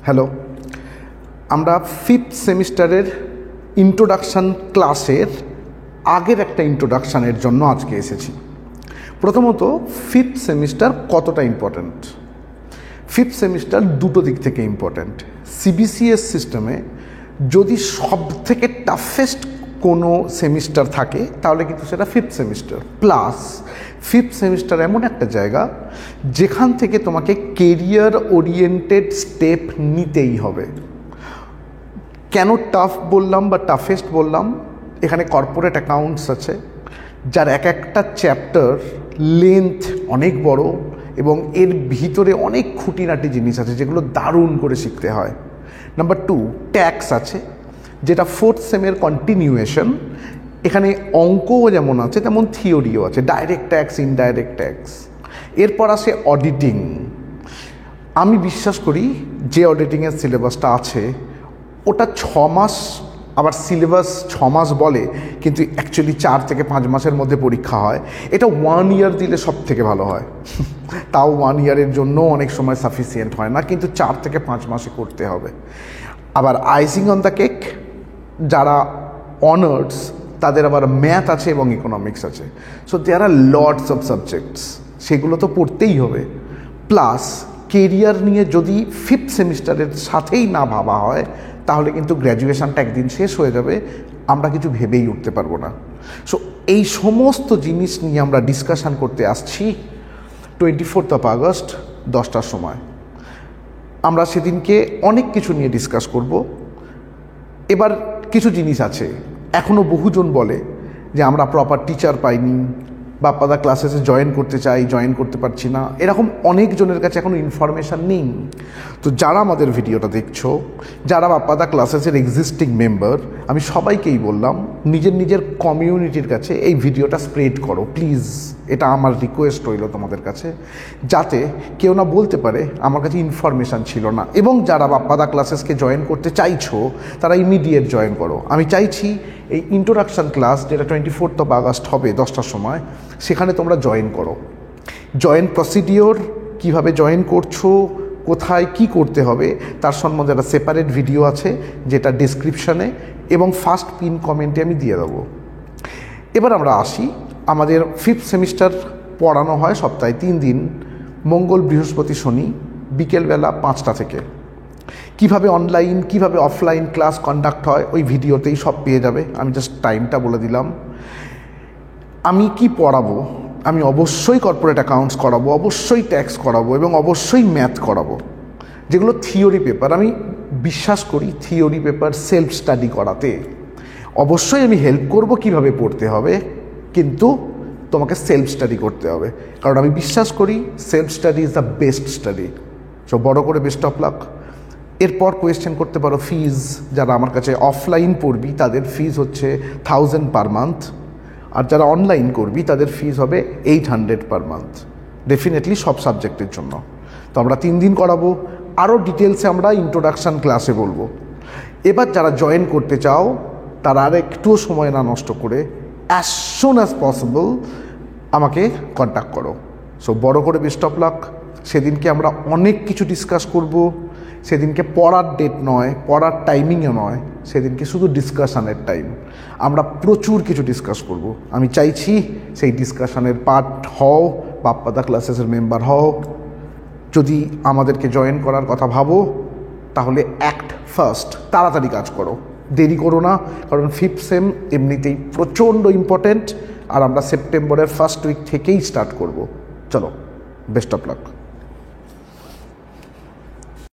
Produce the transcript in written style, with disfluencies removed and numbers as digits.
Hello, আমরা fifth সেমিস্টারের introduction ক্লাসের আগের একটা ইন্ট্রোডাকশানের জন্য আজকে এসেছি। প্রথমত, ফিফথ সেমিস্টার কতটা ইম্পর্ট্যান্ট। ফিফথ সেমিস্টার দুটো দিক থেকে ইম্পর্ট্যান্ট। সিবিসিএস সিস্টেমে যদি সব থেকে টাফেস্ট কোনো সেমিস্টার থাকে তাহলে কিন্তু সেটা fifth semester. Plus fifth semester এমন একটা জায়গা যেখান থেকে তোমাকে কেরিয়ার ওরিয়েন্টেড স্টেপ নিতেই হবে। কেন টাফ বললাম বা টাফেস্ট বললাম? এখানে কর্পোরেট অ্যাকাউন্টস আছে, যার এক একটা চ্যাপ্টার লেন্থ অনেক বড় এবং এর ভিতরে অনেক খুঁটিনাটি জিনিস আছে যেগুলো দারুণ করে শিখতে হয়। নাম্বার 2, ট্যাক্স আছে, যেটা ফোর্থ সেমের কন্টিনিউয়েশন। এখানে অঙ্কও যেমন আছে তেমন থিওরিও আছে, ডাইরেক্ট ট্যাক্স, ইনডাইরেক্ট ট্যাক্স। এরপর আসে অডিটিং। আমি বিশ্বাস করি যে অডিটিংয়ের সিলেবাসটা আছে ওটা 6 মাস, আবার সিলেবাস 6 মাস বলে কিন্তু অ্যাকচুয়ালি 4 থেকে 5 মাসের মধ্যে পরীক্ষা হয়। এটা 1 ইয়ার দিলে সব থেকে ভালো হয়। তাও 1 ইয়ারের জন্য অনেক সময় সাফিসিয়েন্ট হয় না, কিন্তু 4 থেকে 5 মাসে করতে হবে। আবার আইসিং অন দ্য কেক, যারা অনার্স তাদের আবার ম্যাথ আছে এবং ইকোনমিক্স আছে। So there are lots of subjects, সেগুলো তো পড়তেই হবে। প্লাস কেরিয়ার নিয়ে যদি ফিফথ সেমিস্টারের সাথেই না ভাবা হয় তাহলে কিন্তু গ্র্যাজুয়েশনটা একদিন শেষ হয়ে যাবে, আমরা কিছু ভেবেই উঠতে পারবো না। সো এই সমস্ত জিনিস নিয়ে আমরা ডিসকাশান করতে আসছি 24 আগস্ট 10টার সময়। আমরা সেদিনকে অনেক কিছু নিয়ে ডিসকাস করব। এবার কিছু জিনিস আছে, এখনও বহুজন বলে যে আমরা প্রপার টিচার পাইনি, বাপ্পাদা ক্লাসেসে জয়েন করতে চাই, জয়েন করতে পারছি না। এরকম অনেকজনের কাছে এখনও ইনফরমেশান নেই। তো যারা আমাদের ভিডিওটা দেখছো, যারা বাপ্পাদা ক্লাসেসের এক্সিস্টিং মেম্বার, আমি সবাইকেই বললাম নিজের নিজের কমিউনিটির কাছে এই ভিডিওটা স্প্রেড করো প্লিজ। এটা আমার রিকোয়েস্ট রইল তোমাদের কাছে, যাতে কেউ না বলতে পারে আমার কাছে ইনফরমেশান ছিল না। এবং যারা বাপ্পাদা ক্লাসেসকে জয়েন করতে চাইছো তারা ইমিডিয়েট জয়েন করো। আমি চাইছি এই ইন্ট্রোডাকশান ক্লাস যেটা 24 আগস্ট হবে 10টার সময়, সেখানে তোমরা জয়েন করো। জয়েন প্রসিডিওর, কিভাবে জয়েন করছো, কোথায় কি করতে হবে তার সম্বন্ধে একটা সেপারেট ভিডিও আছে যেটা ডেসক্রিপশানে এবং ফার্স্ট পিন কমেন্টে আমি দিয়ে দেবো। এবার আমরা আসি, আমাদের ফিফথ সেমিস্টার পড়ানো হয় সপ্তাহে 3 দিন, মঙ্গল, বৃহস্পতি, শনি, বিকেলবেলা 5টা থেকে। কিভাবে অনলাইন কিভাবে অফলাইন ক্লাস কন্ডাক্ট হয় ওই ভিডিওতেই সব পেয়ে যাবে। আমি জাস্ট টাইমটা বলে দিলাম। আমি কি পড়াবো? আমি অবশ্যই কর্পোরেট অ্যাকাউন্টস করাবো, অবশ্যই ট্যাক্স করাবো এবং অবশ্যই ম্যাথ করাবো, যেগুলো থিওরি পেপার। আমি বিশ্বাস করি থিওরি পেপার সেলফ স্টাডি করাতে। অবশ্যই আমি হেল্প করব কিভাবে পড়তে হবে, কিন্তু তোমাকে সেলফ স্টাডি করতে হবে, কারণ আমি বিশ্বাস করি self study is the best study. So বড় করে বেস্ট অফ লাক। এরপর কোয়েশ্চেন করতে পারো ফিজ। যারা আমার কাছে অফলাইন পড়বি তাদের ফিজ হচ্ছে 1000 পার মান্থ, আর যারা অনলাইন করবি তাদের ফিজ হবে 800 পার মান্থ, ডেফিনেটলি সব সাবজেক্টের জন্য। তো আমরা 3 দিন করাবো, আরও ডিটেলসে আমরা ইন্ট্রোডাকশান ক্লাসে বলবো। এবার যারা জয়েন করতে চাও তারা আর একটুও সময় না নষ্ট করে অ্যাজ সুন অ্যাজ পসিবল আমাকে কন্ট্যাক্ট করো। সো বড় করে বেস্ট অফ লাক। সেদিনকে আমরা অনেক কিছু ডিসকাস করব। সেদিনকে পড়ার ডেট নয়, পড়ার টাইমিংও নয়, সেদিনকে শুধু ডিসকাশানের টাইম। আমরা প্রচুর কিছু ডিসকাস করব। আমি চাইছি সেই ডিসকাশানের পার্ট হও, বাপ্পাদা ক্লাসেসের মেম্বার হও। যদি আমাদেরকে জয়েন করার কথা ভাবো তাহলে অ্যাক্ট ফার্স্ট, তাড়াতাড়ি কাজ করো, দেরি করো না, কারণ ফিফথ সেম এমনিতেই প্রচণ্ড ইম্পর্ট্যান্ট আর আমরা সেপ্টেম্বরের ফার্স্ট উইক থেকেই স্টার্ট করব। চলো, বেস্ট অফ লাক।